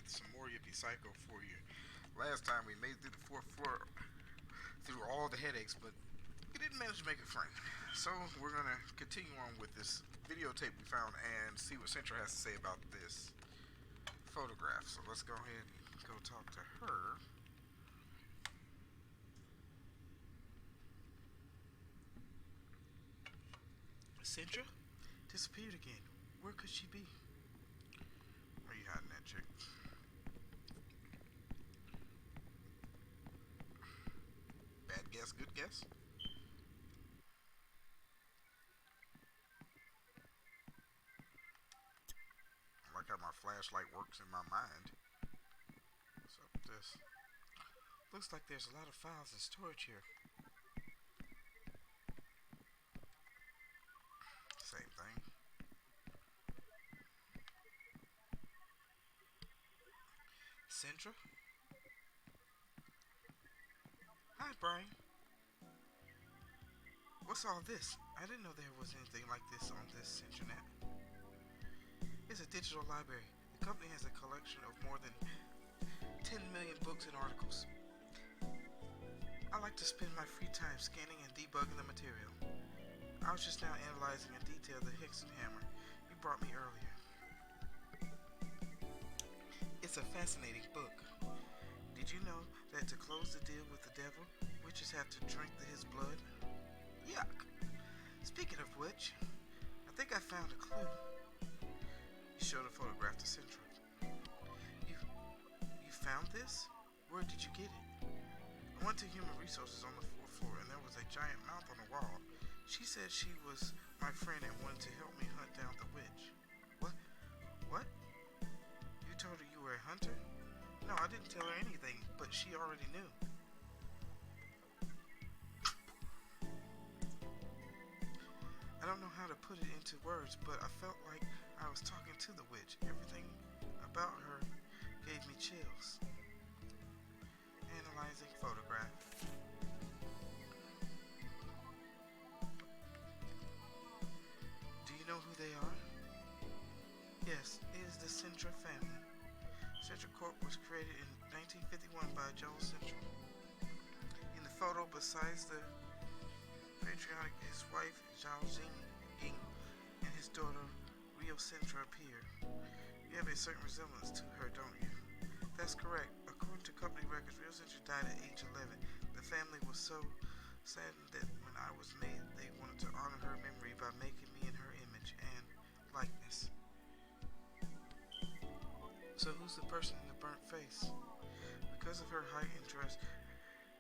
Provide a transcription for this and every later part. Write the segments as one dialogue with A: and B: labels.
A: some more Yippee Psycho for you. Last time we made it through the fourth floor, through all the headaches, but we didn't manage to make it frank. So we're gonna continue on with this videotape we found and see what Centra has to say about this photograph. So let's go ahead and go talk to her. Centra disappeared again. Where could she be? Where are you hiding that chick? Bad guess, good guess. I like how my flashlight works in my mind. What's up with this? Looks like there's a lot of files in storage here. Same thing. Centra? Hi, Brian. What's all this? I didn't know there was anything like this on this internet. It's a digital library. The company has a collection of more than 10 million books and articles. I like to spend my free time scanning and debugging the material. I was just now analyzing in detail the Hickson hammer you brought me earlier. It's a fascinating book. Did you know that to close the deal with the devil, witches have to drink his blood? Yuck. Speaking of which, I think I found a clue. You showed a photograph to Central. You found this? Where did you get it? I went to Human Resources on the fourth floor and there was a giant mouth on the wall. She said she was my friend and wanted to help me hunt down the witch. What? What? You told her you were a hunter? No, I didn't tell her anything, but she already knew. I don't know how to put it into words, but I felt like I was talking to the witch. Everything about her gave me chills. Analyzing photograph. Do you know who they are? Yes, it is the Centra family. Centra Corp was created in 1951 by Joel Central. In the photo, besides the patriotic, his wife Zhao Ying and his daughter Rio Centra appear. You have a certain resemblance to her, don't you? That's correct. According to company records, Rio Centra died at age 11. The family was so saddened that when I was made, they wanted to honor her memory by making me in her image and likeness. So who's the person in the burnt face? Because of her height and dress,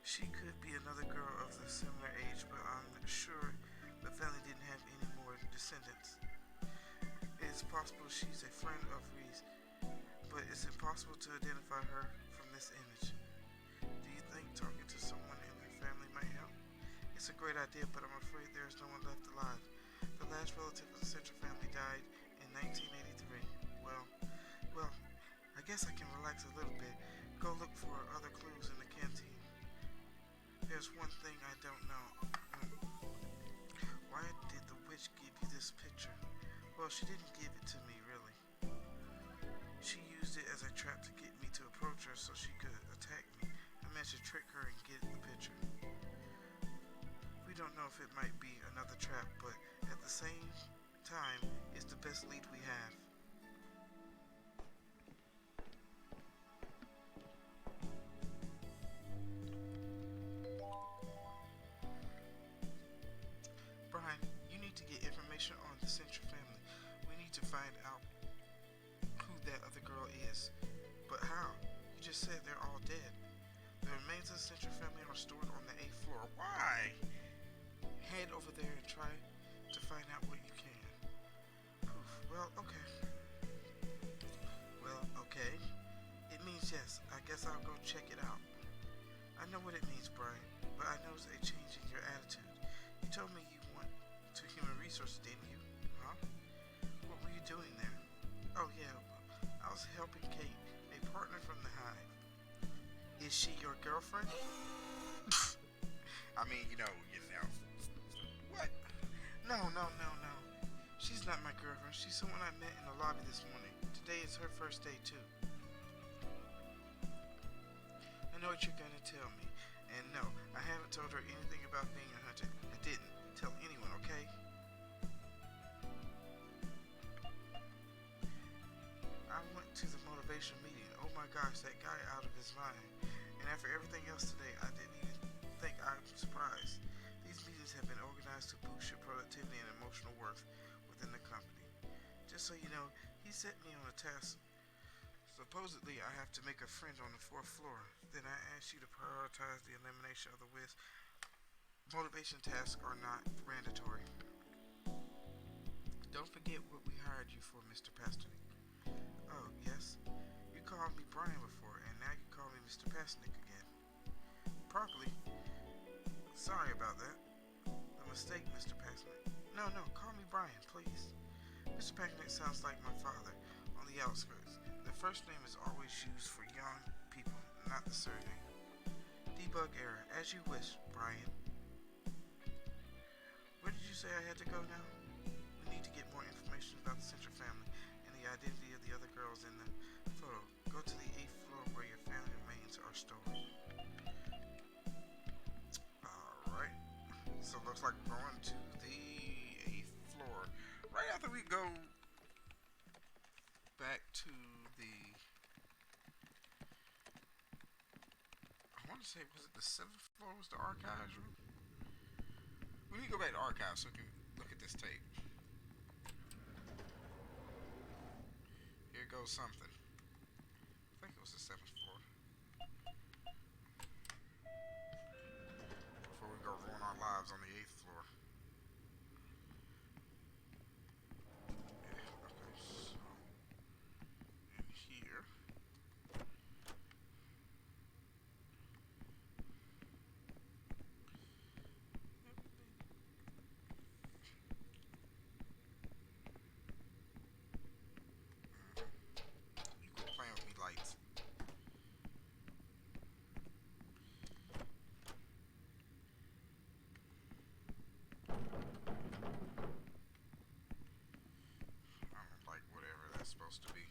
A: she could be another girl of the similar age, but I'm sure the family didn't have any more descendants. It is possible she's a friend of Ree's, but it's impossible to identify her from this image. Do you think talking to someone in their family might help? It's a great idea, but I'm afraid there is no one left alive. The last relative of the Central family died in 1983. Well, I guess I can relax a little bit. Go look for other clues in the canteen. There's one thing I don't know. Why did the witch give you this picture? Well, she didn't give it to me, really. She used it as a trap to get me to approach her so she could attack me. I managed to trick her and get the picture. We don't know if it might be another trap, but at the same time, it's the best lead we have. Brian, you need to get information on the Central family. We need to find out who that other girl is. But how? You just said they're all dead. The remains of the Central family are stored on the 8th floor. Why? Head over there and try to find out what you can. Poof. Well, okay. It means yes. I guess I'll go check it out. I know what it means, Brian, but I noticed a change in your attitude. You told me you went to Human Resources, didn't you? Huh? What were you doing there? Oh, yeah. I was helping Kate, a partner from the Hive. Is she your girlfriend? I mean, you know. What? No. She's not my girlfriend. She's someone I met in the lobby this morning. Today is her first day, too. I know what you're gonna tell me. And no, I haven't told her anything about being a hunter. I didn't tell anyone, okay? I went to the motivation meeting. Oh my gosh, that guy out of his mind. And after everything else today, I didn't even think I'm surprised. These meetings have been organized to boost your productivity and emotional worth within the company. Just so you know, he set me on a task. Supposedly, I have to make a friend on the fourth floor. Then I asked you to prioritize the elimination of the whiz. Motivation tasks are not mandatory. Don't forget what we hired you for, Mr. Pasternak. Oh, yes? You called me Brian before, and now you call me Mr. Pasternak again. Properly. Sorry about that. A mistake, Mr. Pasternak. No, call me Brian, please. Mr. Pasternak sounds like my father on the outskirts. The first name is always used for young people, not the surname. Debug error. As you wish, Brian. Where did you say I had to go now? We need to get more information about the Central family and the identity of the other girls in the photo. Go to the 8th floor where your family remains are stored. Alright. So it looks like we're going to the 8th floor. Right after we go back to the... I want to say, was it the 7th floor was the archives room? We need to go back to archives so we can look at this tape. Here goes something. I think it was the 7th floor. Before we go ruin our lives on the 8th floor. Yeah, okay, so in here. You quit playing with me lights. I don't like whatever that's supposed to be.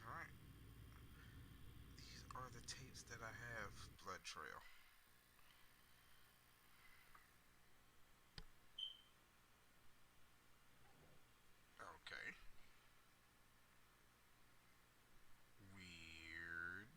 A: Alright. These are the tapes that I have. Blood Trail. Okay. Weird.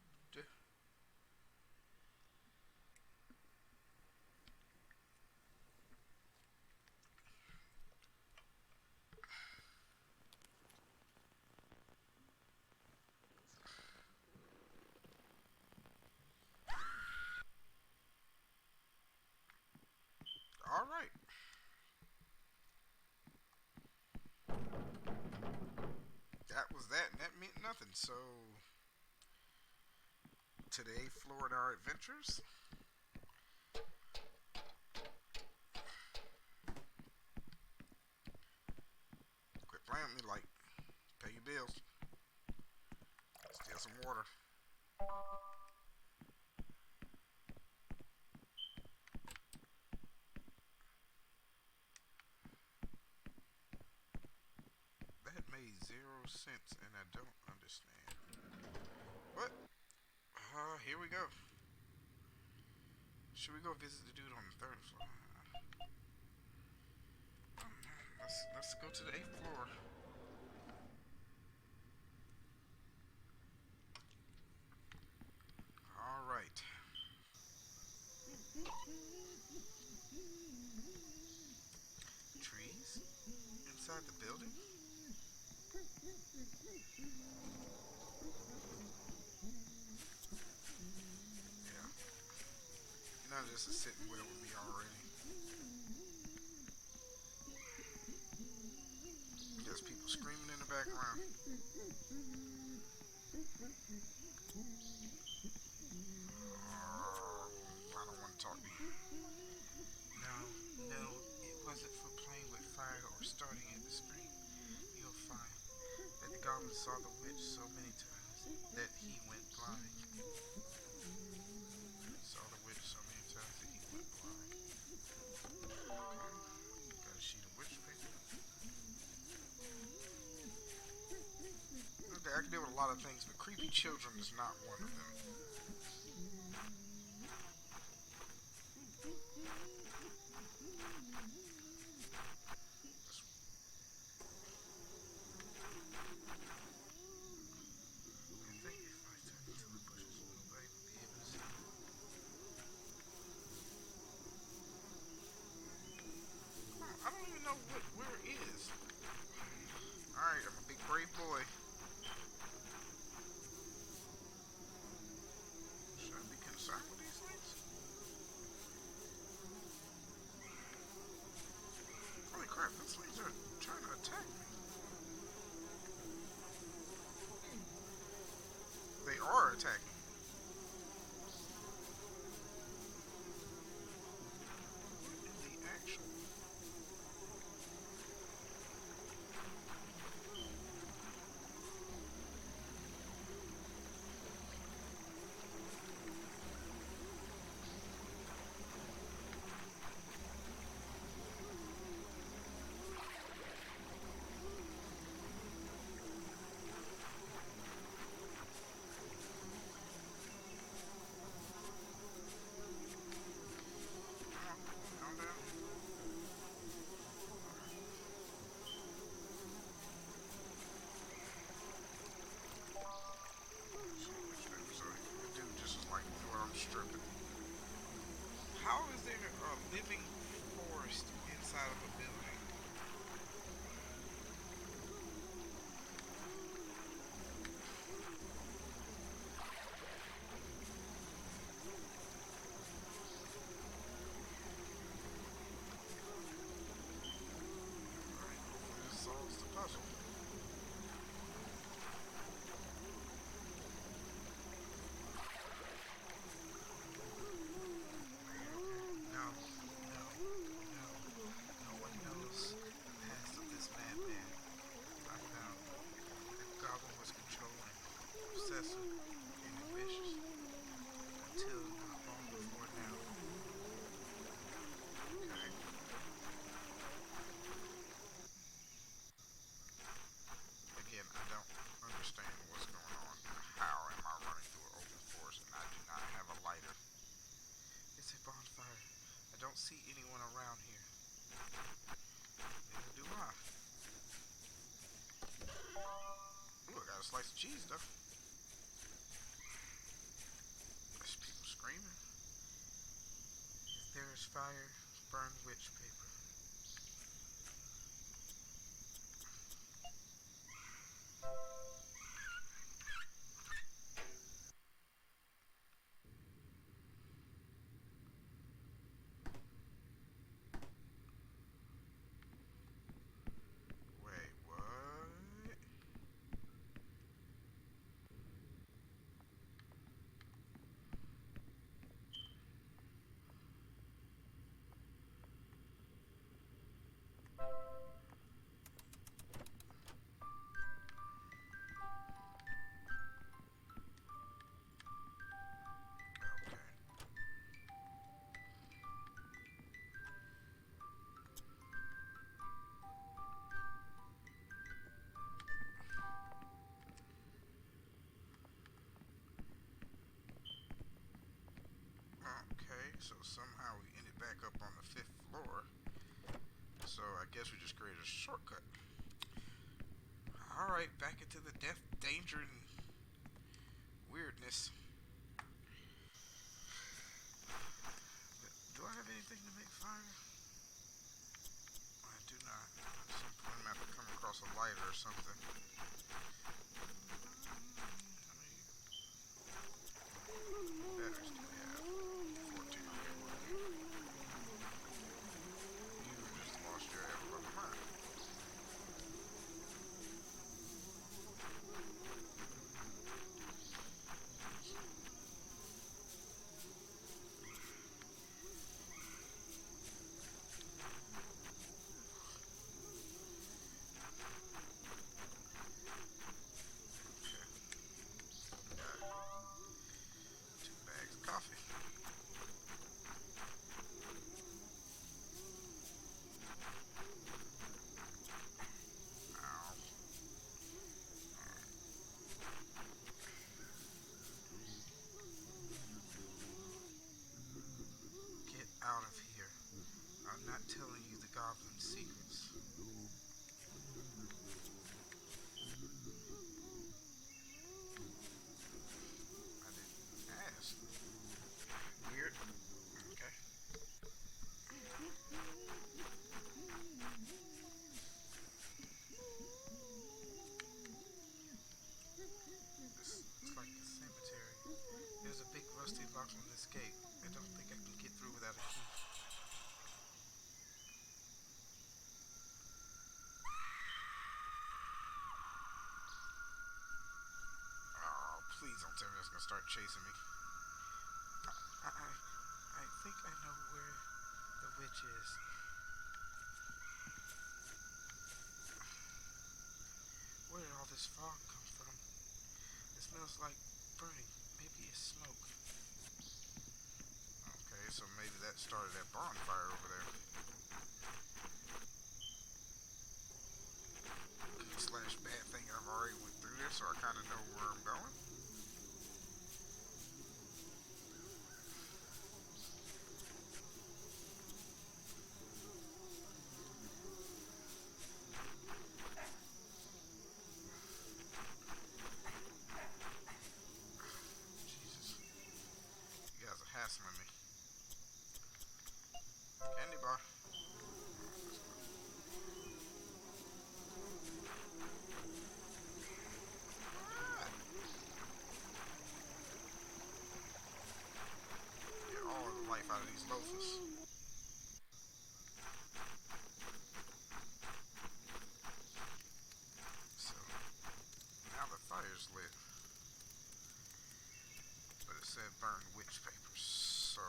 A: Alright. That was that, and that meant nothing. So, today, Florida Our Adventures. Quit playing with me, like, pay your bills. Steal some water. That made 0 cents, and I don't understand. What? Here we go. Should we go visit the dude on the 3rd floor? Let's go to the 8th floor. All right. Trees inside the building. Yeah. None of this is sitting well with me already. There's people screaming in the background. I don't want to talk to you. No, it wasn't for playing with fire or starting at the screen. You'll find that the goblin saw the witch so many times that he went blind. Saw the witch so many times that he went blind. Okay. Got a sheet of witch paper.
B: Okay, I can deal with a lot of things, but creepy children is not one of them. That's,
A: I think if I turn into the bushes, nobody will be able to see me.
B: I don't even know what where is. All right, I'm a big brave boy. Should I be concerned with these things? Holy crap, these things are trying to attack me. They are attacking. What in the actual? Come on, calm down. All right. So much damage. So the dude just is like, you know what? I'm stripping. How is there a living forest inside of a building? All right, hopefully this solves the puzzle.
A: Are you okay? No, no, no. No one knows the past of this madman. I found the goblin was controlling, obsessive, and ambitious until not long before now.
B: Okay. Again, I don't understand what's going on. How am I running through an open forest and I do not have a lighter?
A: It's a bonfire. I don't see anyone around here.
B: Neither do I. Ooh, I got a slice of cheese though. There's people screaming.
A: If there is fire, burn witch paper.
B: Wait, what? Okay. Okay, so somehow we ended back up on the fifth floor. So I guess we just created a shortcut. Alright, back into the death, danger, and weirdness.
A: Do I have anything to make fire?
B: I do not. At some point I'm gonna have to come across a lighter or something. How many batteries do we have? 14. Okay, well, you just lost your ever loving mind. secrets. I didn't ask. Weird. Okay. This looks like a cemetery. There's a big rusty lock on this gate. I don't think I can get through without a key. Oh, please don't tell me it's gonna start chasing me.
A: I think I know where the witch is. Where did all this fog come from? It smells like burning. Maybe it's smoke.
B: Okay, so maybe that started that bonfire over there. Good slash bad thing I've already went through this, so I kind of know where I'm going. Jesus, you guys are hassling me. Candy bar. Alright. Get all of the life out of these loafers. So now the fire's lit, but it said burn witch papers. So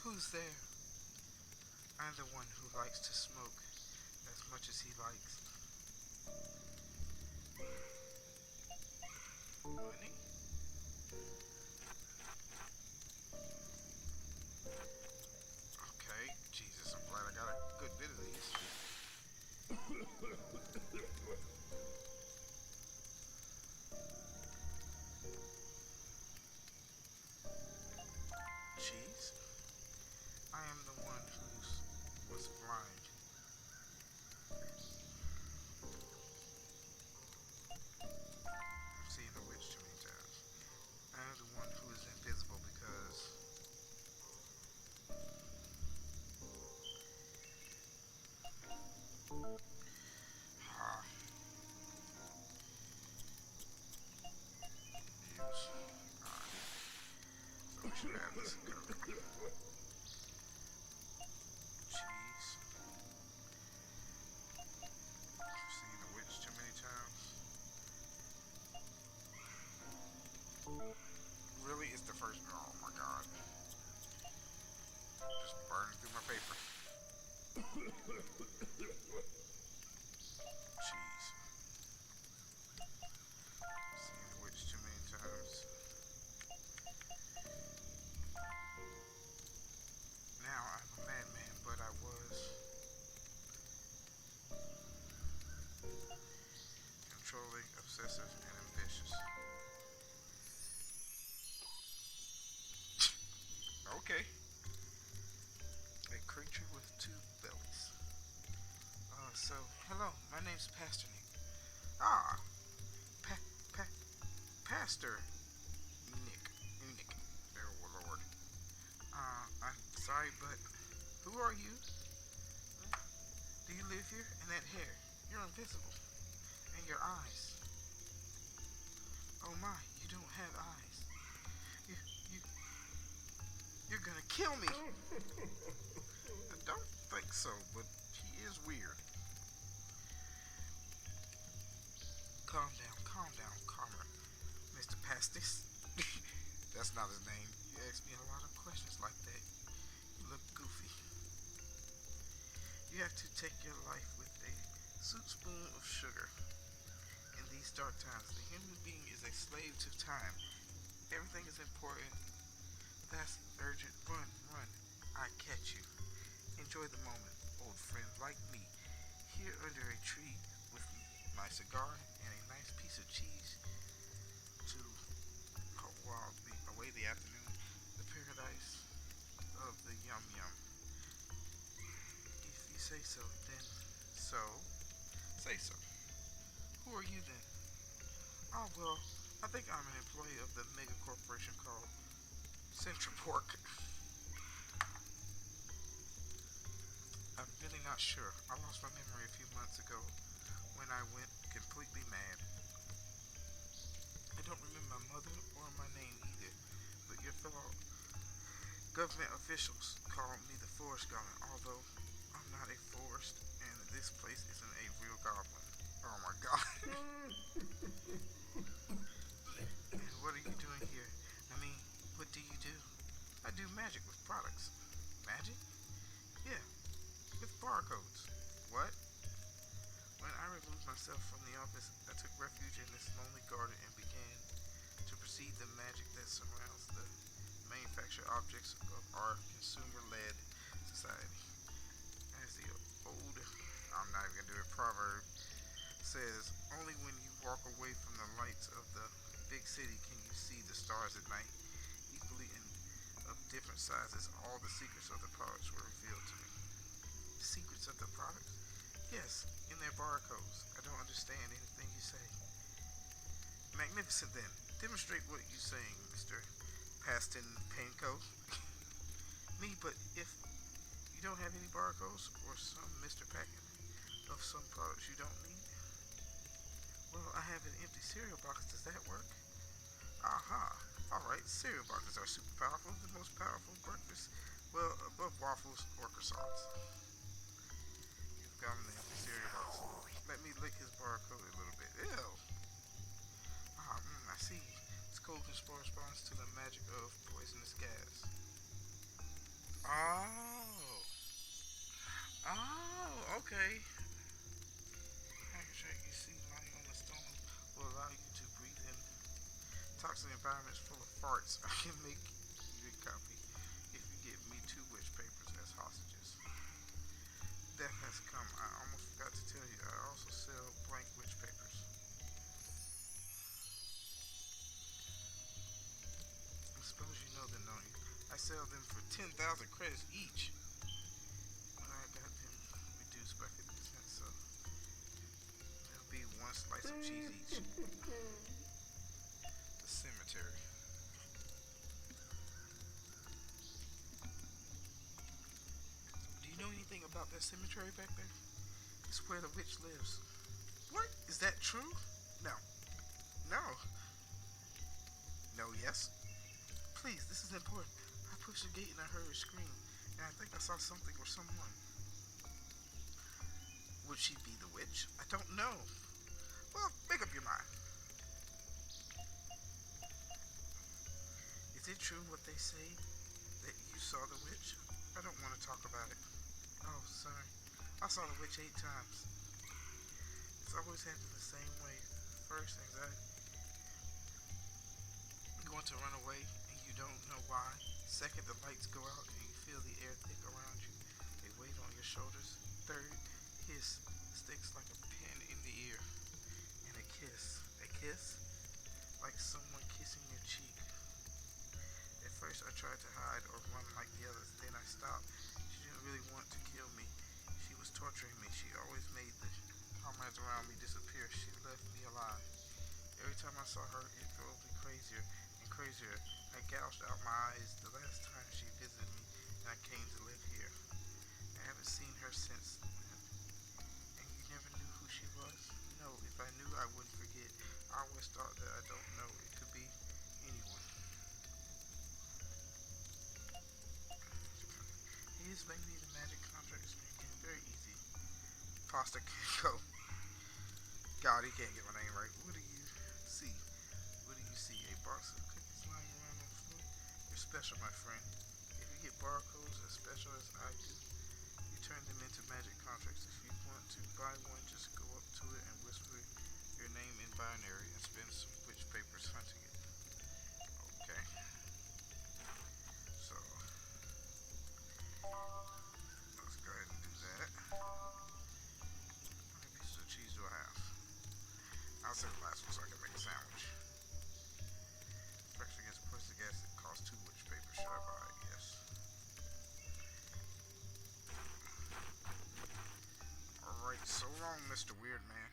A: Who's there? I'm the one who likes to smoke as much as he likes
B: money. Okay, Jesus, I'm glad I got a good bit of these.
A: cheese. I am the one who was blind.
B: I've seen the witch too many times.
A: I am the one who is invisible because
B: Ha. Use. Alright. So we should have this covered.
A: cheese.
B: I've seen the witch too many times. Really? It's the first. Oh my god. Just burning through my paper. Jeez. Seen the witch too many times.
A: Now I'm a madman, but I was
B: Controlling, obsessive, and ambitious. Okay.
A: a creature with two bellies. So hello, my name's Pastor Nick.
B: Ah,
A: Pa- pa- Pastor Nick. Nick.
B: oh lord.
A: I'm sorry, but who are you? Do you live here? And that hair, you're invisible. And your eyes. Oh my, you don't have eyes. You, you, you're gonna kill me.
B: I don't think so, but he is weird.
A: Calm down, calmer, Mr. Pastis.
B: That's not his name.
A: You ask me a lot of questions like that. You look goofy. You have to take your life with a soup spoon of sugar. In these dark times, the human being is a slave to time. Everything is important. That's urgent. Run, run. I catch you. Enjoy the moment, old friend like me, here under a tree with my cigar and a nice piece of cheese.
B: Well, I think I'm an employee of the mega corporation called Central Pork. I'm really not sure. I lost my memory a few months ago when I went completely mad. I don't remember my mother or my name either, but your fellow government officials call me the Forest Goblin, although I'm not a forest and this place isn't a real goblin. Oh my god. And what are you doing here? I mean, what do you do? I do magic with products. Magic? Yeah, with barcodes. What? When I removed myself from the office, I took refuge in this lonely garden and began to perceive the magic that surrounds the manufactured objects of our consumer-led society. As the old, I'm not even gonna do it, proverb says, only when you walk away from the lights of the big city can you see the stars at night. Equally in of different sizes, all the secrets of the products were revealed to me. Secrets of the products? Yes, in their barcodes. I don't understand anything you say. Magnificent then. Demonstrate what you're saying, Mr. Paston Panko. Me, but if you don't have any barcodes or some Mr. Packet of some products you don't need, well, I have an empty cereal box. Does that work? Aha. Alright, cereal boxes are super powerful. The most powerful breakfast, well, above waffles or croissants. You've got an empty cereal box. Let me lick his barcode a little bit. Ew. I see. This cold corresponds to the magic of poisonous gas. Oh. Oh, okay. Package you see lying on the stone will allow you to breathe in toxic environments full of farts. I can make you a copy if you give me 2 witch papers as hostages. Death has come. I almost forgot to tell you. I also sell blank witch papers. I suppose you know them, don't you? I sell them for 10,000 credits each. I got them reduced by 50%, so it'll be 1 slice of cheese each. The cemetery. Do you know anything about that cemetery back there? It's where the witch lives. What? Is that true? No. No. No, yes. Please, this is important. I pushed the gate and I heard her scream, and I think I saw something or someone. Would she be the witch? I don't know. Well, make up your mind. Is it true what they say that you saw the witch? I don't want to talk about it. Oh, sorry. I saw the witch 8 times. It's always happened the same way. First, anxiety. You want to run away and you don't know why. Second, the lights go out and you feel the air thick around you. A weight on your shoulders. Third, hiss sticks like a pin in the ear. And a kiss. A kiss? Like someone kissing your cheek. At first I tried to hide or run like the others. Then I stopped. She didn't really want to kill me. She was torturing me. She always made the comrades around me disappear. She left me alive. Every time I saw her, it drove me crazier and crazier. I gouged out my eyes the last time she visited me, and I came to live here. I haven't seen her since then. And you never knew who she was? No, if I knew, I wouldn't forget. I always thought that I don't know. It could be anyone. He is making these magic contracts making it very easy. Pasta can't go. God, he can't get my name right. What do you see? What do you see? A box of cookies lying around on the floor? You're special, my friend. If you get barcodes as special as I do, you turn them into magic contracts. If you want to buy one, just go up to it and whisper your name in binary and spend some witch papers hunting it. Okay. So, let's go ahead and do that. How many pieces of cheese do I have? I'll say the last one so I can make a sandwich. Protection against poisonous gas that costs 2 witch papers. Should I buy it? Yes. Alright, so long, Mr. Weird Man.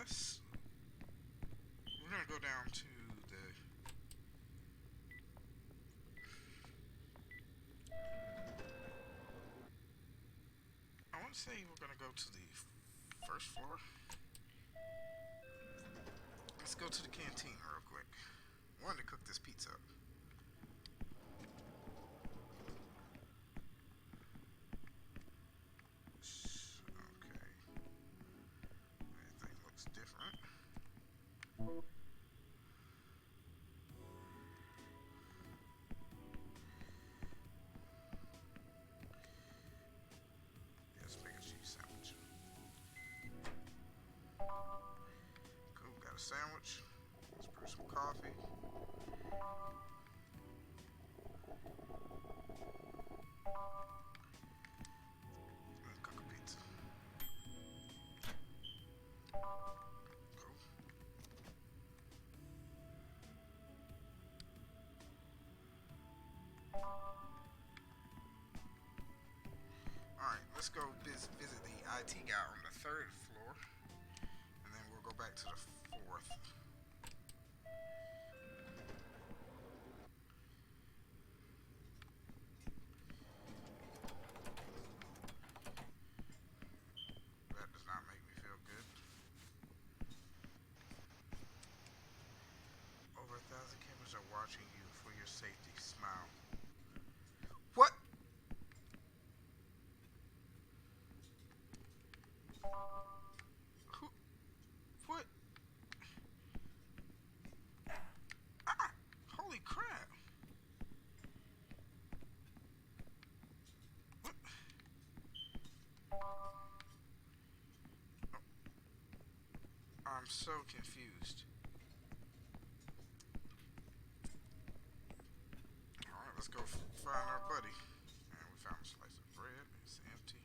B: Yes. We're gonna go down to the. I want to say we're gonna go to the first floor. Let's go to the canteen real quick. I wanted to cook this pizza up. Okay. Everything looks different. Yes, mac and cheese sandwich. Cool, got a sandwich. Let's brew some coffee. And cook a pizza. Cool. Alright, let's go visit the IT guy on the third floor. And then we'll go back to the fourth. That does not make me feel good. Over 1,000 cameras are watching you for your safety. Smile. What? Who? What? Ah! Holy crap! What? I'm so confused. Alright, let's go find our buddy. And we found a slice of bread. It's empty.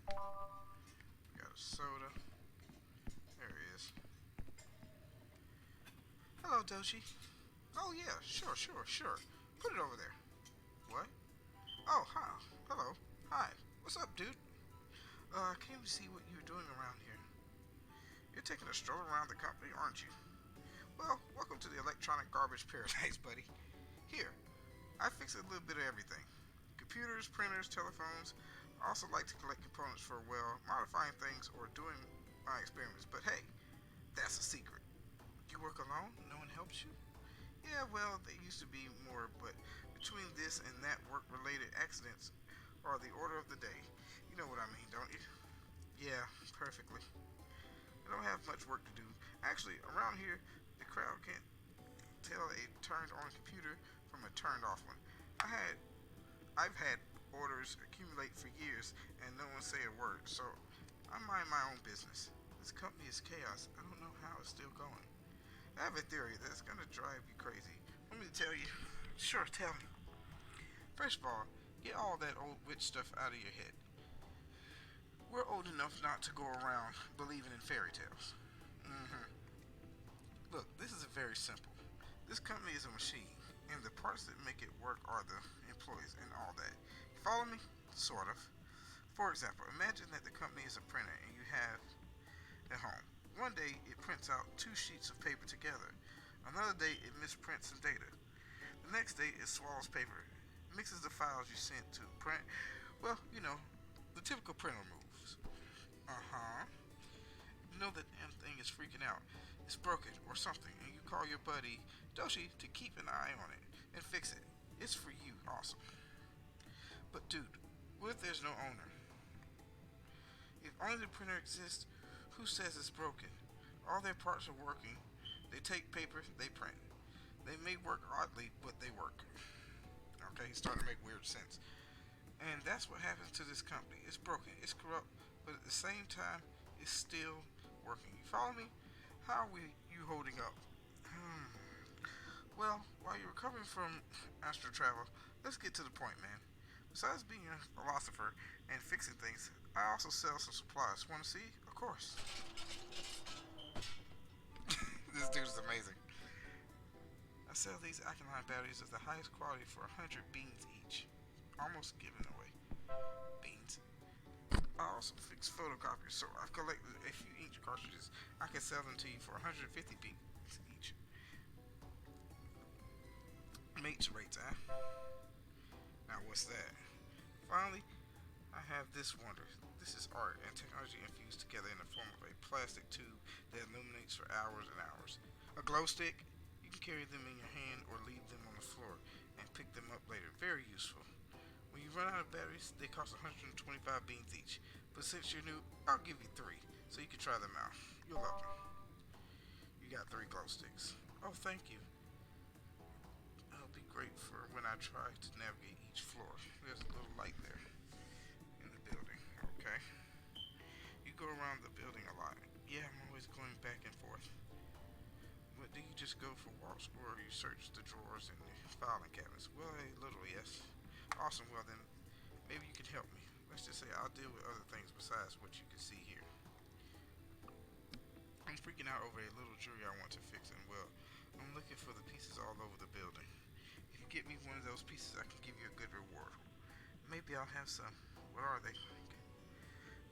B: We got a soda. There he is. Hello, Doshi. Oh, yeah, sure. Put it over there. What? Oh, hi. Hello. Hi. What's up, dude? I came to see what you're doing around here. You're taking a stroll around the company, aren't you? Well, welcome to the electronic garbage paradise, buddy. Here, I fix a little bit of everything. Computers, printers, telephones. I also like to collect components for, well, modifying things or doing my experiments. But hey, that's a secret. You work alone? No one helps you? Yeah, well, they used to be more, but between this and that work-related accidents are the order of the day. You know what I mean, don't you? Yeah, perfectly. I don't have much work to do. Actually, around here, the crowd can't tell a turned-on computer from a turned-off one. I've had orders accumulate for years, and no one say a word, so I mind my own business. This company is chaos. I don't know how it's still going. I have a theory that's gonna drive you crazy. Want me to tell you? Sure, tell me. First of all, get all that old witch stuff out of your head. We're old enough not to go around believing in fairy tales. Mm-hmm. Look, this is very simple. This company is a machine, and the parts that make it work are the employees and all that. You follow me? Sort of. For example, imagine that the company is a printer and you have at home. One day it prints out 2 sheets of paper together. Another day it misprints some data. The next day it swallows paper, mixes the files you sent to print. Well, you know, the typical printer moves. Uh-huh. You know that damn thing is freaking out. It's broken or something, and you call your buddy Doshi to keep an eye on it and fix it. It's for you, awesome. But dude, what if there's no owner? If only the printer exists, who says it's broken? All their parts are working. They take paper, they print. They may work oddly, but they work. Okay, he's starting to make weird sense. And that's what happens to this company. It's broken, it's corrupt, but at the same time, it's still working. You follow me? How are you holding up? Well, while you're recovering from astral travel, let's get to the point, man. Besides being a philosopher and fixing things, I also sell some supplies. Want to see? Of course. This dude is amazing. I sell these alkaline batteries of the highest quality for 100 beans each. Almost giving away. Beans. I also fix photocopiers, so I've collected a few ink cartridges. I can sell them to you for 150 each. Mates rates, eh? Now what's that? Finally, I have this wonder. This is art and technology infused together in the form of a plastic tube that illuminates for hours and hours. A glow stick? You can carry them in your hand or leave them on the floor and pick them up later. Very useful. When you run out of batteries, they cost 125 beans each. But since you're new, I'll give you 3 so you can try them out. You'll love them. You got 3 glow sticks. Oh, thank you. That'll be great for when I try to navigate each floor. There's a little light there in the building. Okay. You go around the building a lot. Yeah, I'm always going back and forth. But do you just go for walks or you search the drawers and the filing cabinets? Well, a little, yes. Awesome. Well, then maybe you can help me. Let's just say I'll deal with other things besides what you can see here. I'm freaking out over a little jewelry I want to fix, and well, I'm looking for the pieces all over the building. If you get me one of those pieces, I can give you a good reward. Maybe I'll have some. What are they?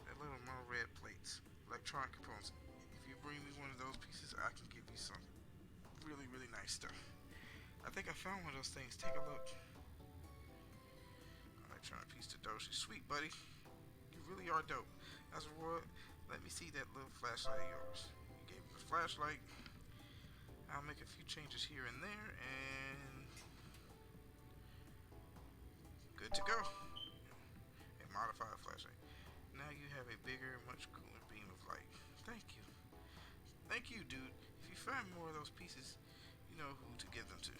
B: They're little metal red plates, electronic components. If you bring me one of those pieces, I can give you some really, really nice stuff. I think I found one of those things. Take a look. Electronic piece to Doshi. Sweet, buddy. You really are dope. As a reward, let me see that little flashlight of yours. You gave me the flashlight. I'll make a few changes here and there, and good to go. A modified flashlight. Now you have a bigger, much cooler beam of light. Thank you. Thank you, dude. If you find more of those pieces, you know who to give them to.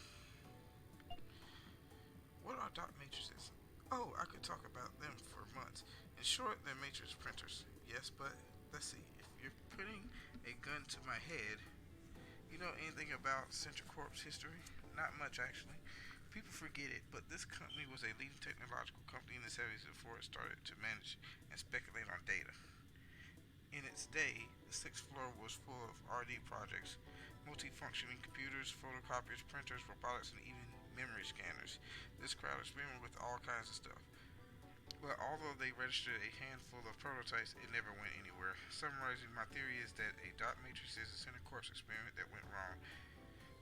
B: What are dot matrices? Oh, I could talk about them for months. In short, they're matrix printers. Yes, but let's see. If you're putting a gun to my head, you know anything about Central Corp's history? Not much, actually. People forget it, but this company was a leading technological company in the 70s before it started to manage and speculate on data. In its day, the 6th floor was full of R&D projects, multi-functioning computers, photocopiers, printers, robotics, and even memory scanners. This crowd experimented with all kinds of stuff. But although they registered a handful of prototypes, it never went anywhere. Summarizing, my theory is that a dot matrix is a Center Corps experiment that went wrong.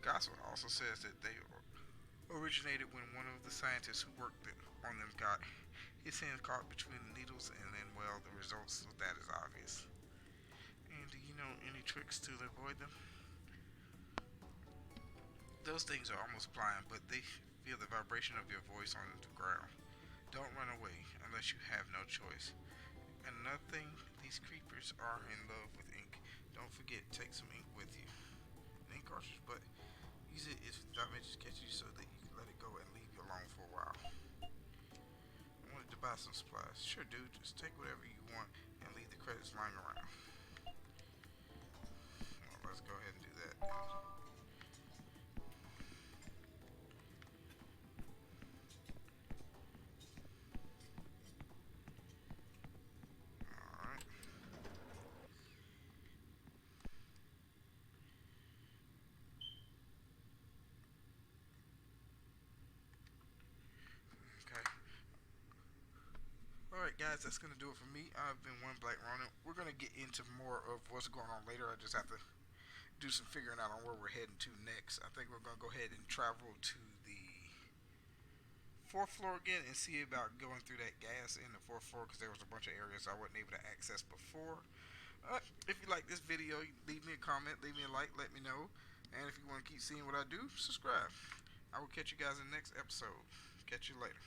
B: Gospel also says that they originated when one of the scientists who worked on them got his hand caught between the needles, and then, well, the results of that is obvious. And do you know any tricks to avoid them? Those things are almost blind, but they feel the vibration of your voice on the ground. Don't run away unless you have no choice. Another thing, these creepers are in love with ink. Don't forget, take some ink with you. An ink cartridge, but use it if the dot matrix catches you so that you can let it go and leave you alone for a while. I wanted to buy some supplies. Sure, dude, just take whatever you want and leave the credits lying around. Well, let's go ahead and do that. Alright. Okay. Alright guys, that's going to do it for me. I've been One Black Ronin. We're going to get into more of what's going on later. I just have to do some figuring out on where we're heading to next. I think we're going to go ahead and travel to the 4th floor again and see about going through that gas in the 4th floor, because there was a bunch of areas I wasn't able to access before. If you like this video, leave me a comment, leave me a like, let me know. And if you want to keep seeing what I do, subscribe. I will catch you guys in the next episode. Catch you later.